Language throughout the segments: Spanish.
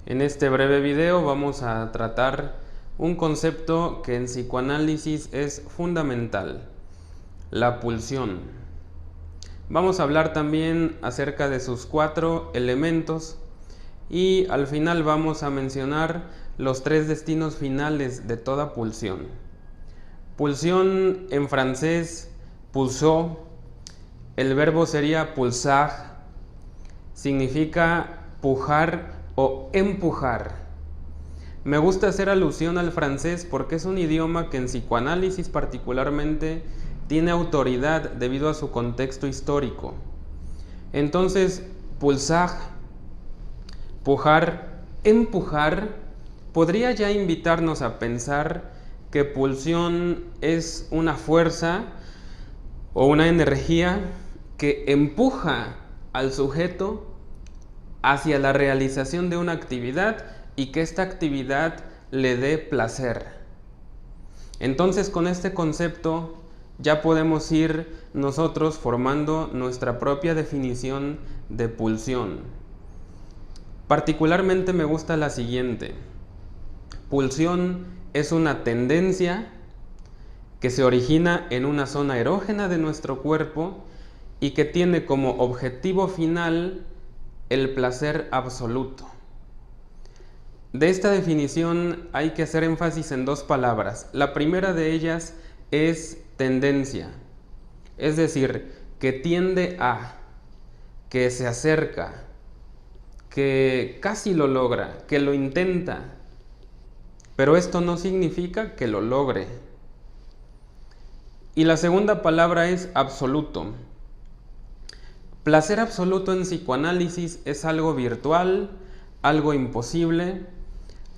En este breve video vamos a tratar un concepto que en psicoanálisis es fundamental, la pulsión. Vamos a hablar también acerca de sus 4 elementos y al final vamos a mencionar los 3 destinos finales de toda pulsión. Pulsión en francés, pulsó, el verbo sería pulsar, significa pujar o empujar. Me gusta hacer alusión al francés porque es un idioma que en psicoanálisis particularmente tiene autoridad debido a su contexto histórico. Entonces, pulsar, pujar, empujar, podría ya invitarnos a pensar que pulsión es una fuerza o una energía que empuja al sujeto hacia la realización de una actividad y que esta actividad le dé placer. Entonces, con este concepto ya podemos ir nosotros formando nuestra propia definición de pulsión. Particularmente me gusta la siguiente. Pulsión es una tendencia que se origina en una zona erógena de nuestro cuerpo y que tiene como objetivo final el placer absoluto. De esta definición hay que hacer énfasis en 2 palabras. La primera de ellas es tendencia, es decir, que tiende a, que se acerca, que casi lo logra, que lo intenta, pero esto no significa que lo logre. Y la segunda palabra es absoluto. Placer absoluto en psicoanálisis es algo virtual, algo imposible,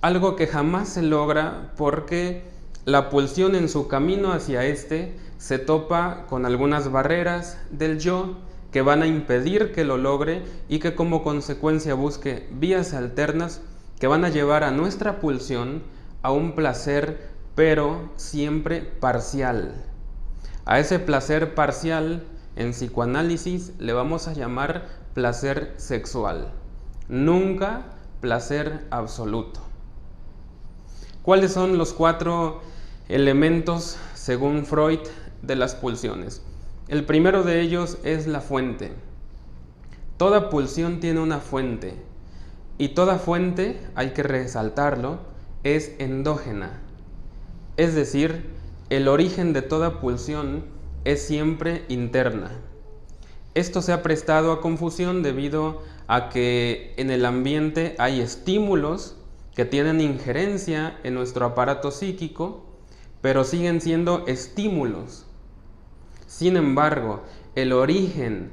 algo que jamás se logra porque la pulsión en su camino hacia este se topa con algunas barreras del yo que van a impedir que lo logre y que como consecuencia busque vías alternas que van a llevar a nuestra pulsión a un placer, pero siempre parcial. A ese placer parcial en psicoanálisis le vamos a llamar placer sexual, nunca placer absoluto. ¿Cuáles son los 4 elementos, según Freud, de las pulsiones? El primero de ellos es la fuente. Toda pulsión tiene una fuente y toda fuente, hay que resaltarlo, es endógena. Es decir, el origen de toda pulsión es siempre interna. Esto se ha prestado a confusión debido a que en el ambiente hay estímulos que tienen injerencia en nuestro aparato psíquico, pero siguen siendo estímulos. Sin embargo, el origen,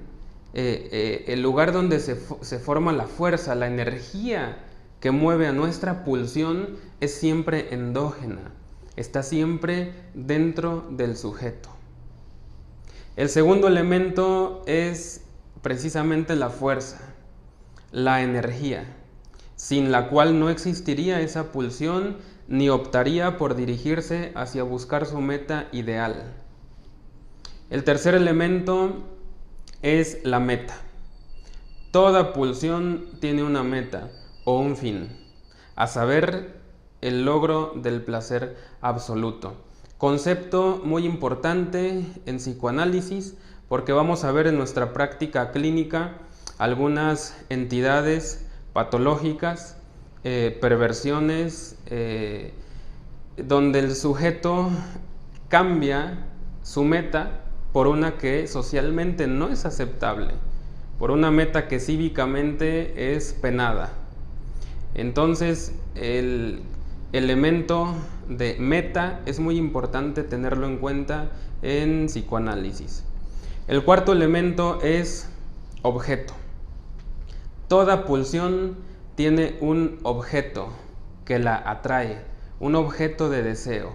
el lugar donde se forma la fuerza, la energía que mueve a nuestra pulsión es siempre endógena, está siempre dentro del sujeto. El segundo elemento es precisamente la fuerza, la energía, sin la cual no existiría esa pulsión ni optaría por dirigirse hacia buscar su meta ideal. El tercer elemento es la meta. Toda pulsión tiene una meta o un fin, a saber, el logro del placer absoluto. Concepto muy importante en psicoanálisis porque vamos a ver en nuestra práctica clínica algunas entidades patológicas, perversiones, donde el sujeto cambia su meta por una que socialmente no es aceptable, por una meta que cívicamente es penada. Entonces, el elemento de meta es muy importante tenerlo en cuenta en psicoanálisis. El cuarto elemento es objeto. Toda pulsión tiene un objeto que la atrae, un objeto de deseo.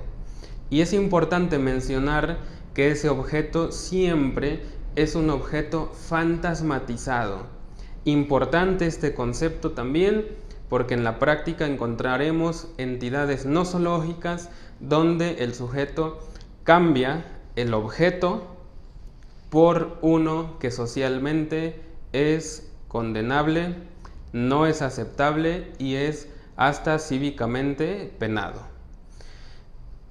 Y es importante mencionar que ese objeto siempre es un objeto fantasmatizado. Importante este concepto también porque en la práctica encontraremos entidades no zoológicas donde el sujeto cambia el objeto por uno que socialmente es condenable, no es aceptable y es hasta cívicamente penado.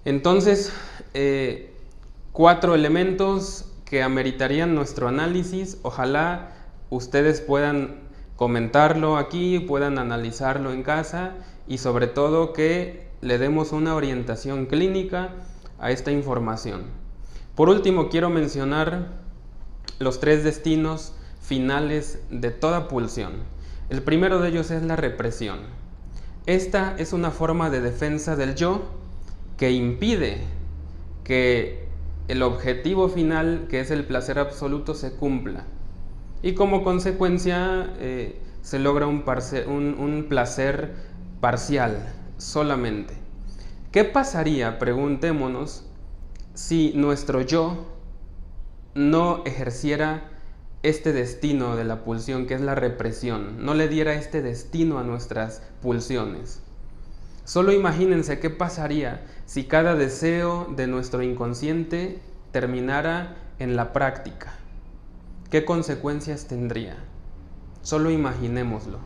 Entonces, 4 elementos que ameritarían nuestro análisis. Ojalá ustedes puedan comentarlo aquí, puedan analizarlo en casa y sobre todo que le demos una orientación clínica a esta información. Por último, quiero mencionar los 3 destinos finales de toda pulsión. El primero de ellos es la represión. Esta es una forma de defensa del yo que impide que el objetivo final, que es el placer absoluto, se cumpla. Y como consecuencia se logra un placer parcial solamente. ¿Qué pasaría, preguntémonos, si nuestro yo no ejerciera este destino de la pulsión, que es la represión, no le diera este destino a nuestras pulsiones? Solo imagínense qué pasaría si cada deseo de nuestro inconsciente terminara en la práctica. ¿Qué consecuencias tendría? Solo imaginémoslo.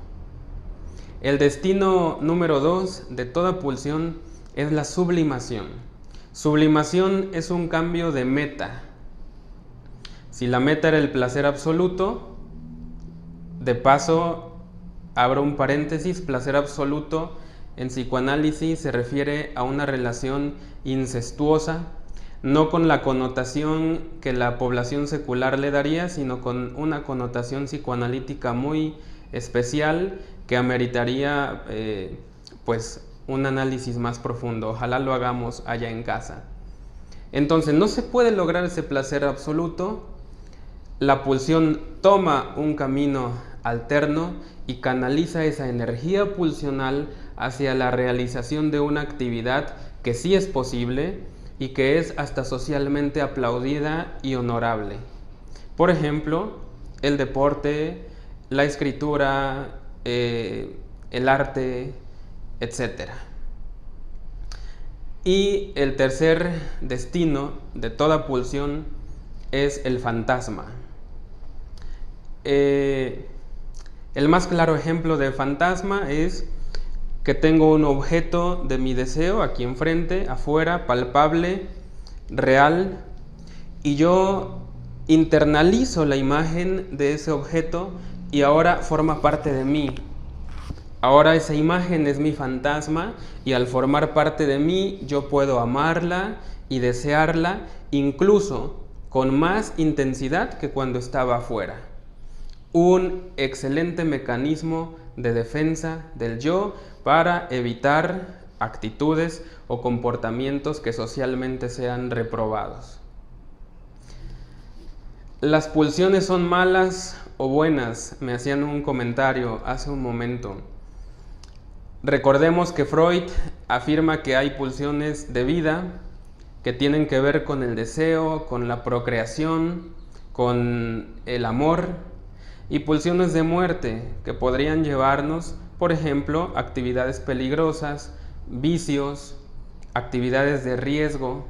El destino número 2 de toda pulsión es la sublimación. Sublimación es un cambio de meta. Si la meta era el placer absoluto, de paso, abro un paréntesis, placer absoluto en psicoanálisis se refiere a una relación incestuosa, no con la connotación que la población secular le daría, sino con una connotación psicoanalítica muy especial que ameritaría pues un análisis más profundo. Ojalá lo hagamos allá en casa. Entonces, no se puede lograr ese placer absoluto. La pulsión toma un camino alterno y canaliza esa energía pulsional hacia la realización de una actividad que sí es posible y que es hasta socialmente aplaudida y honorable. Por ejemplo, el deporte, la escritura, el arte, etc. Y el tercer destino de toda pulsión es el fantasma. El más claro ejemplo de fantasma es que tengo un objeto de mi deseo aquí enfrente, afuera, palpable, real, y yo internalizo la imagen de ese objeto y ahora forma parte de mí. Ahora esa imagen es mi fantasma y al formar parte de mí yo puedo amarla y desearla incluso con más intensidad que cuando estaba afuera. Un excelente mecanismo de defensa del yo para evitar actitudes o comportamientos que socialmente sean reprobados. ¿Las pulsiones son malas o buenas? Me hacían un comentario hace un momento. Recordemos que Freud afirma que hay pulsiones de vida que tienen que ver con el deseo, con la procreación, con el amor, y pulsiones de muerte que podrían llevarnos, por ejemplo, a actividades peligrosas, vicios, actividades de riesgo.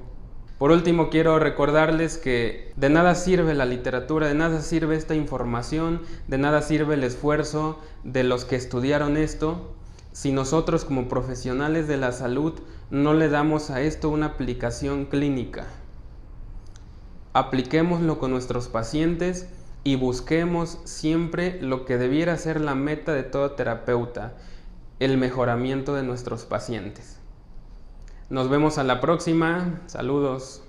Por último, quiero recordarles que de nada sirve la literatura, de nada sirve esta información, de nada sirve el esfuerzo de los que estudiaron esto, si nosotros como profesionales de la salud no le damos a esto una aplicación clínica. Apliquémoslo con nuestros pacientes y busquemos siempre lo que debiera ser la meta de todo terapeuta, el mejoramiento de nuestros pacientes. Nos vemos a la próxima. Saludos.